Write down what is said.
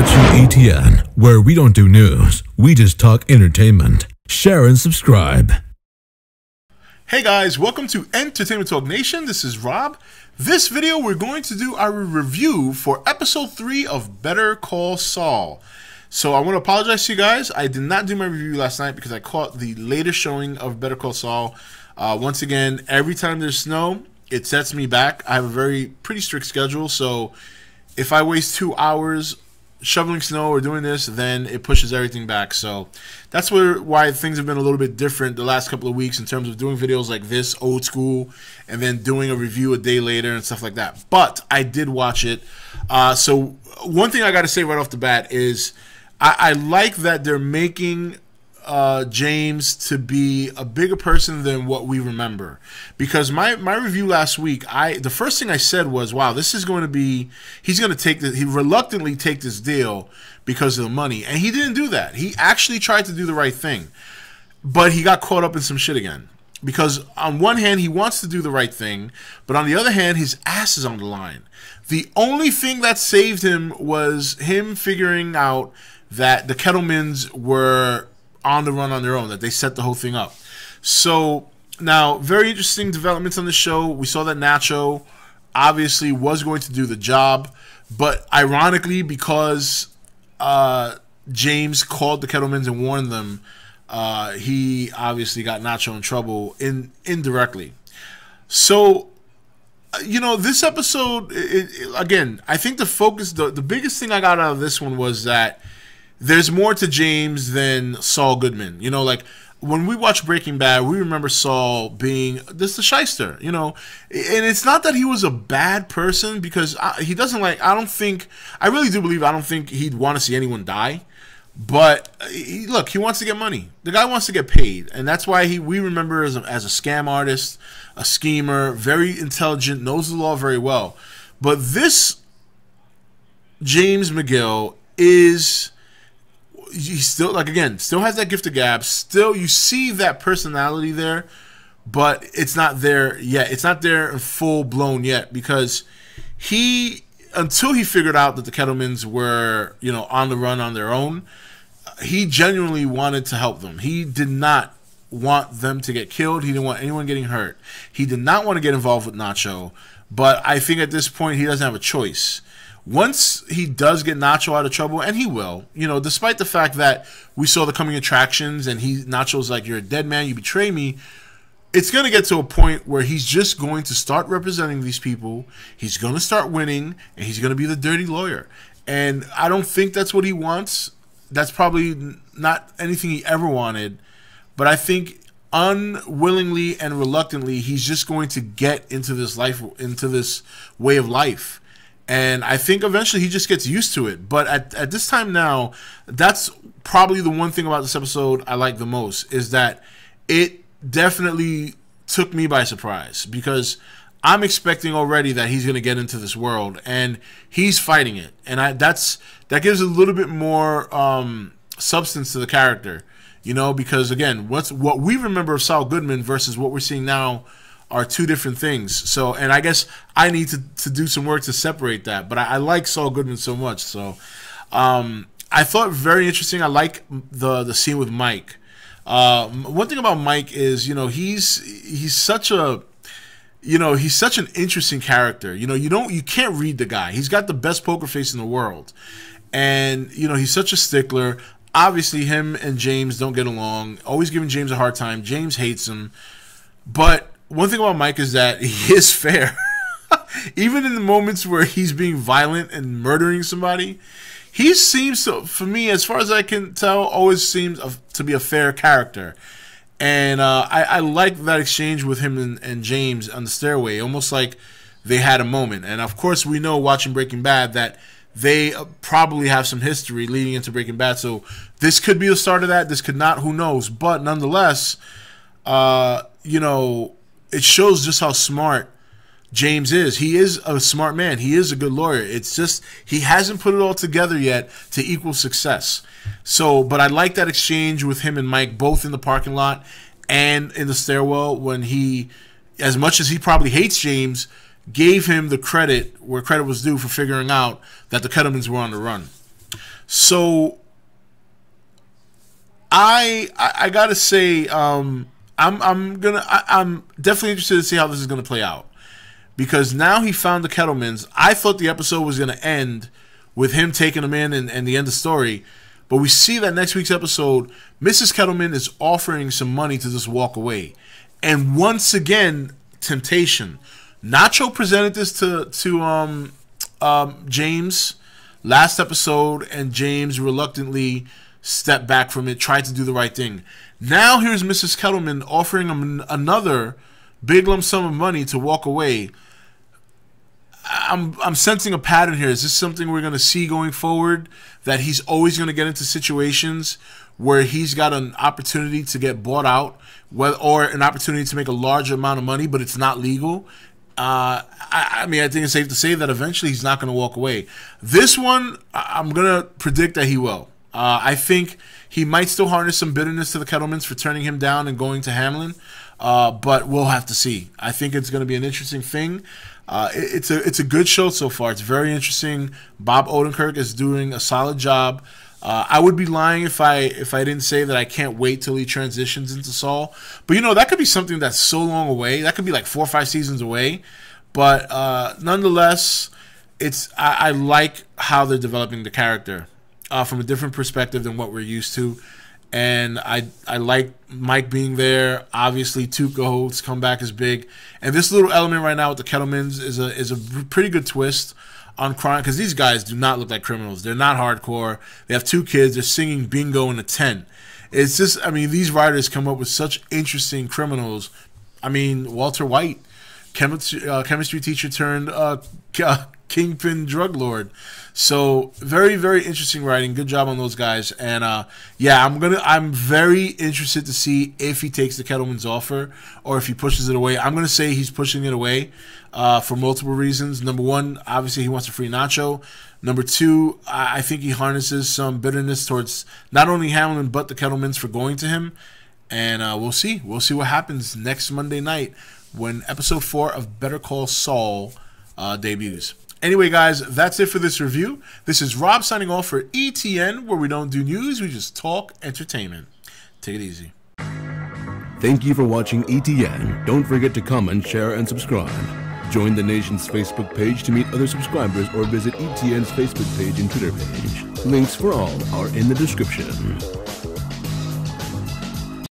to E.T.N, where we don't do news, we just talk entertainment. Share and subscribe. Hey guys, welcome to Entertainment Talk Nation. This is Rob. This video we're going to do our review for episode 3 of Better Call Saul. So I want to apologize to you guys. I did not do my review last night because I caught the latest showing of Better Call Saul. Once again, every time there's snow, it sets me back. I have a pretty strict schedule, so if I waste 2 hours shoveling snow or doing this, then it pushes everything back. So that's why things have been a little bit different the last couple of weeks in terms of doing videos like this, old school, and then doing a review a day later and stuff like that. But I did watch it. So one thing I got to say right off the bat is I like that they're making James to be a bigger person than what we remember, because my review last week, the first thing I said was, wow, this is going to be, he's going to take this, he reluctantly take this deal because of the money, and he didn't do that. He actually tried to do the right thing, but he got caught up in some shit again, because on one hand he wants to do the right thing, but on the other hand his ass is on the line. The only thing that saved him was him figuring out that the Kettlemens were on the run on their own, that they set the whole thing up. So now, very interesting developments on the show. We saw that Nacho obviously was going to do the job, but ironically, because James called the Kettlemens and warned them, he obviously got Nacho in trouble indirectly. So, you know, this episode, again, I think the focus, the biggest thing I got out of this one was that there's more to James than Saul Goodman. You know, like when we watch Breaking Bad, we remember Saul being this the shyster, you know, and it's not that he was a bad person, because he doesn't like, I really do believe, I don't think he'd want to see anyone die, but look, he wants to get money. The guy wants to get paid, and that's why we remember as a scam artist, a schemer, very intelligent, knows the law very well. But this James McGill is, he still, like, again, still has that gift of gab. Still, you see that personality there, but it's not there yet. It's not there full blown yet, because until he figured out that the Kettlemens were, you know, on the run on their own, he genuinely wanted to help them. He did not want them to get killed. He didn't want anyone getting hurt. He did not want to get involved with Nacho, but I think at this point he doesn't have a choice. Once he does get Nacho out of trouble, and he will, you know, despite the fact that we saw the coming attractions and Nacho's like, you're a dead man, you betray me, it's going to get to a point where he's just going to start representing these people, he's going to start winning, and he's going to be the dirty lawyer. And I don't think that's what he wants. That's probably not anything he ever wanted, but I think unwillingly and reluctantly, he's just going to get into this life, into this way of life. And I think eventually he just gets used to it. But at this time now, that's probably the one thing about this episode I like the most, is that it definitely took me by surprise, because I'm expecting already that he's going to get into this world, and he's fighting it. And that gives a little bit more substance to the character, you know, because again, what we remember of Saul Goodman versus what we're seeing now are two different things. So, and I guess I need to do some work to separate that. But I like Saul Goodman so much. So I thought very interesting. I like the scene with Mike. One thing about Mike is, you know, he's such a, you know, he's such an interesting character. You know, you can't read the guy. He's got the best poker face in the world. And, you know, he's such a stickler. Obviously, him and James don't get along. Always giving James a hard time. James hates him. But one thing about Mike is that he is fair. Even in the moments where he's being violent and murdering somebody, he seems to, for me, as far as I can tell, always seems to be a fair character. And I like that exchange with him and James on the stairway, almost like they had a moment. And of course, we know, watching Breaking Bad, that they probably have some history leading into Breaking Bad. So this could be the start of that. This could not. Who knows? But nonetheless, you know, it shows just how smart James is. He is a smart man. He is a good lawyer. It's just he hasn't put it all together yet to equal success. So, but I like that exchange with him and Mike, both in the parking lot and in the stairwell, when he, as much as he probably hates James, gave him the credit where credit was due for figuring out that the Kettlemens were on the run. So I gotta say, I'm definitely interested to see how this is gonna play out, because now he found the Kettlemens. I thought the episode was gonna end with him taking them in and the end of the story, but we see that next week's episode, Mrs. Kettleman is offering some money to just walk away, and once again, temptation. Nacho presented this to James last episode, and James reluctantly stepped back from it, tried to do the right thing. Now here's Mrs. Kettleman offering him another big lump sum of money to walk away. I'm sensing a pattern here. Is this something we're going to see going forward, that he's always going to get into situations where he's got an opportunity to get bought out, or an opportunity to make a large amount of money, but it's not legal? I mean, I think it's safe to say that eventually he's not going to walk away. This one, I'm going to predict that he will. I think he might still harness some bitterness to the Kettlemans for turning him down and going to Hamlin, but we'll have to see. I think it's going to be an interesting thing. It's a good show so far. It's very interesting. Bob Odenkirk is doing a solid job. I would be lying if I didn't say that I can't wait till he transitions into Saul. But you know, that could be something that's so long away. That could be like 4 or 5 seasons away. But nonetheless, I like how they're developing the character from a different perspective than what we're used to. And I like Mike being there. Obviously, Tuco's comeback is big. And this little element right now with the Kettlemans is a pretty good twist on crime, because these guys do not look like criminals. They're not hardcore. They have 2 kids. They're singing bingo in a tent. It's just, I mean, these writers come up with such interesting criminals. I mean, Walter White, chemistry teacher turned kingpin drug lord. So very, very interesting writing. Good job on those guys. And yeah, I'm very interested to see if he takes the Kettleman's offer or if he pushes it away. I'm gonna say he's pushing it away for multiple reasons. Number one, obviously he wants to free Nacho. Number two, I think he harnesses some bitterness towards not only Hamlin but the Kettlemans for going to him. And we'll see. We'll see what happens next Monday night when episode 4 of Better Call Saul debuts. Anyway, guys, that's it for this review. This is Rob signing off for E.T.N, where we don't do news, we just talk entertainment. Take it easy. Thank you for watching E.T.N. Don't forget to comment, share, and subscribe. Join the nation's Facebook page to meet other subscribers or visit E.T.N's Facebook page and Twitter page. Links for all are in the description.